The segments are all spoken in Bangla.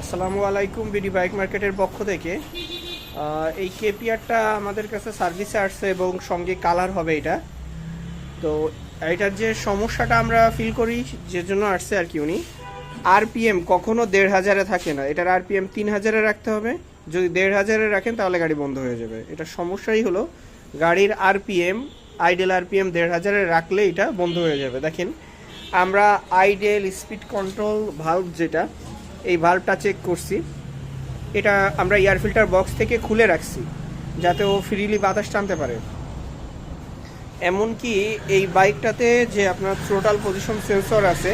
আসসালামু আলাইকুম, বিডি বাইক মার্কেটের পক্ষ থেকে এই কেপিআরটা আমাদের কাছে সার্ভিসে আসছে এবং সঙ্গে কালার হবে এটা। তো এটার যে সমস্যাটা আমরা ফিল করি, যে জন্য আসছে আর কি, উনি আরপিএম কখনো 1500-এ থাকে না, এটার আরপিএম 3000-এ রাখতে হবে। যদি 1500-এ রাখেন তাহলে গাড়ি বন্ধ হয়ে যাবে। এটার সমস্যাই হলো গাড়ির আরপিএম, আইডেল আরপিএম 1500-এ রাখলে এটা বন্ধ হয়ে যাবে। দেখেন, আমরা আইডেল স্পিড কন্ট্রোল ভালভ, যেটা এই ভালভটা চেক করছি, এটা আমরা এয়ার ফিল্টার বক্স থেকে খুলে রাখছি যাতে ও ফ্রিলি বাতাস টানতে পারে। এমনকি এই বাইকটাতে যে আপনার থ্রোটাল পজিশন সেন্সর আছে,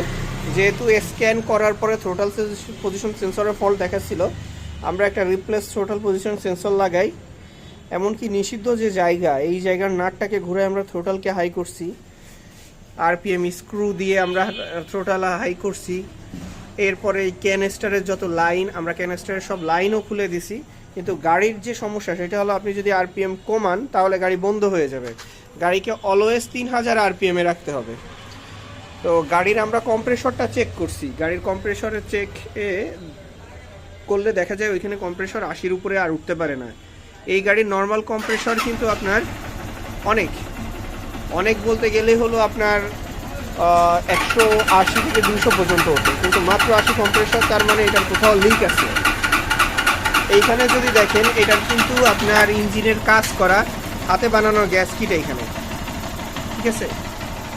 যেহেতু স্ক্যান করার পরে থ্রোটাল পজিশন সেন্সরের ফল্ট দেখাচ্ছিল, আমরা একটা রিপ্লেস থ্রোটাল পজিশন সেন্সর লাগাই। এমনকি নিষিদ্ধ যে জায়গা, এই জায়গার নাটটাকে ঘুরে আমরা থ্রোটালকে হাই করছি, আরপিএম স্ক্রু দিয়ে আমরা থ্রোটাল হাই করছি। এরপরে এই ক্যানেস্টারের যত লাইন, আমরা ক্যানেস্টারের সব লাইনও খুলে দিছি। কিন্তু গাড়ির যে সমস্যা সেটা হলো, আপনি যদি আরপিএম কমান তাহলে গাড়ি বন্ধ হয়ে যাবে। গাড়িকে অলওয়েজ 3000 আরপিএমে রাখতে হবে। তো গাড়ির আমরা কম্প্রেসরটা চেক করছি, গাড়ির কম্প্রেসরের চেক করলে দেখা যায় ওইখানে কম্প্রেসর 80-র উপরে আর উঠতে পারে না। এই গাড়ির নর্মাল কম্প্রেসর কিন্তু আপনার অনেক অনেক বলতে গেলে হলো আপনার 180 থেকে 200 পর্যন্ত ওঠে, কিন্তু মাত্র 80 কম্প্রেসর, তার মানে এটার কোথাও লিক আছে। এইখানে যদি দেখেন, এটার কিন্তু আপনার ইঞ্জিনের কাজ করা হাতে বানানো গ্যাস কিট এইখানে, ঠিক আছে।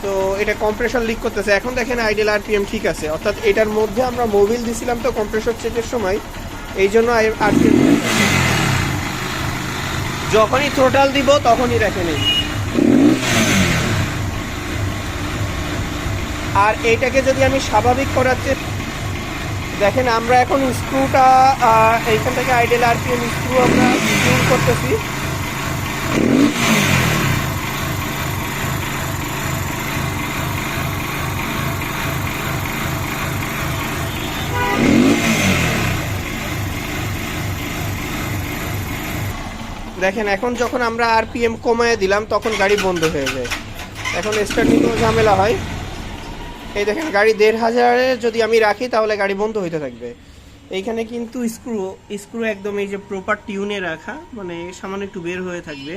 তো এটা কম্প্রেসর লিক করতেছে। এখন দেখেন আইডেল আরপিএম ঠিক আছে, অর্থাৎ এটার মধ্যে আমরা মোবিল দিছিলাম তো কম্প্রেসর চেকের সময়, এই জন্য আরপিএম যখনই থ্রোটাল দিব তখনই দেখেন এই। আর এইটাকে যদি আমি স্বাভাবিক করাচ্ছি, দেখেন আমরা এখন স্ক্রুটা এইখান থেকে আইডেল আরপিএম স্ক্রু আমরা স্ক্রু করতেছি। দেখেন, এখন যখন আমরা আরপিএম কমায় দিলাম তখন গাড়ি বন্ধ হয়ে যায়। এখন স্টার্ট নিতেও ঝামেলা হয়। এই দেখেন, গাড়ি 1500-এ যদি আমি রাখি তাহলে গাড়ি বন্ধ হইতে থাকবে। এইখানে কিন্তু স্ক্রু একদম এই যে প্রপার টিউনে রাখা, মানে সামান্য একটু বের হয়ে থাকবে।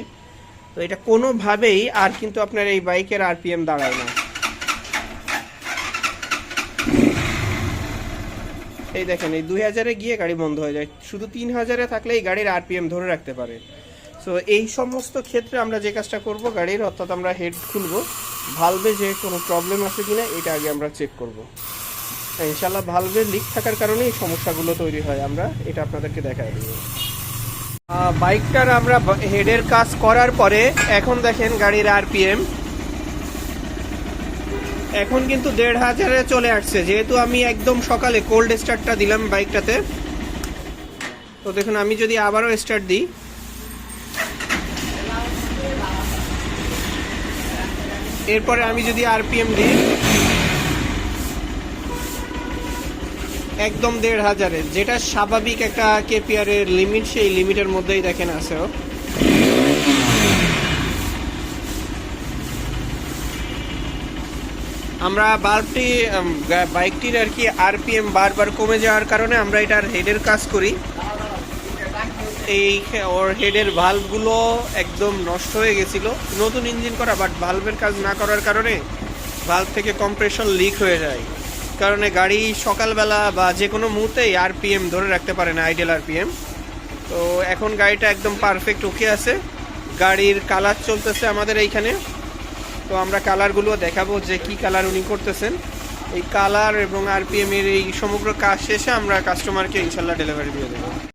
তো এটা কোনোভাবেই আর কিন্তু আপনার এই বাইকের আরপিএম দাঁড়ায় না। এই দেখেন, এই 2000-এ গিয়ে গাড়ি বন্ধ হয়ে যায়। শুধু 3000-এ থাকলে এই গাড়ির আরপিএম ধরে রাখতে পারে। সো এই সমস্ত ক্ষেত্রে আমরা যে কাজটা করব, গাড়ির অর্থাৎ আমরা হেড খুলবো, ভালভে যে কোনো প্রবলেম আছে কিনা এটা আগে আমরা চেক করব। ইনশাল্লাহ ভালভে লিক থাকার কারণে এই সমস্যাগুলো তৈরি হয়, আমরা এটা আপনাদেরকে দেখাই দেব। বাইকটার আমরা হেডের কাজ করার পরে এখন দেখেন গাড়ির আরপিএম এখন কিন্তু 1500-এ চলে আসছে, যেহেতু আমি একদম সকালে কোল্ড স্টার্টটা দিলাম বাইকটাতে। তো দেখুন, আমি যদি আবারও স্টার্ট দিই, এরপরে আমি যদি আরপিএম দিই, একদম 1500-এ, যেটা স্বাভাবিক একটা কেপিআর এর লিমিট, সেই লিমিটের মধ্যেই দেখেন আছে। আমরা বাইকটির আর কি আরপিএম বারবার কমে যাওয়ার কারণে আমরা এটার হেডের কাজ করি। এই ওর হেডের ভালভগুলো একদম নষ্ট হয়ে গেছিল, নতুন ইঞ্জিন করা, বাট ভালভের কাজ না করার কারণে ভালভ থেকে কম্প্রেশন লিক হয়ে যায়। কারণে গাড়ি সকালবেলা বা যে কোনো মুহূর্তেই আরপিএম ধরে রাখতে পারে না, আইডেল আরপিএম। তো এখন গাড়িটা একদম পারফেক্ট ওকে আছে। গাড়ির কালার চলতেছে আমাদের এইখানে। তো আমরা কালারগুলো দেখাবো যে কি কালার উনি করতেছেন। এই কালার এবং আরপিএম এর এই সমগ্র কাজ শেষে আমরা কাস্টমারকে ইনশাল্লাহ ডেলিভারি দিয়ে দেবো।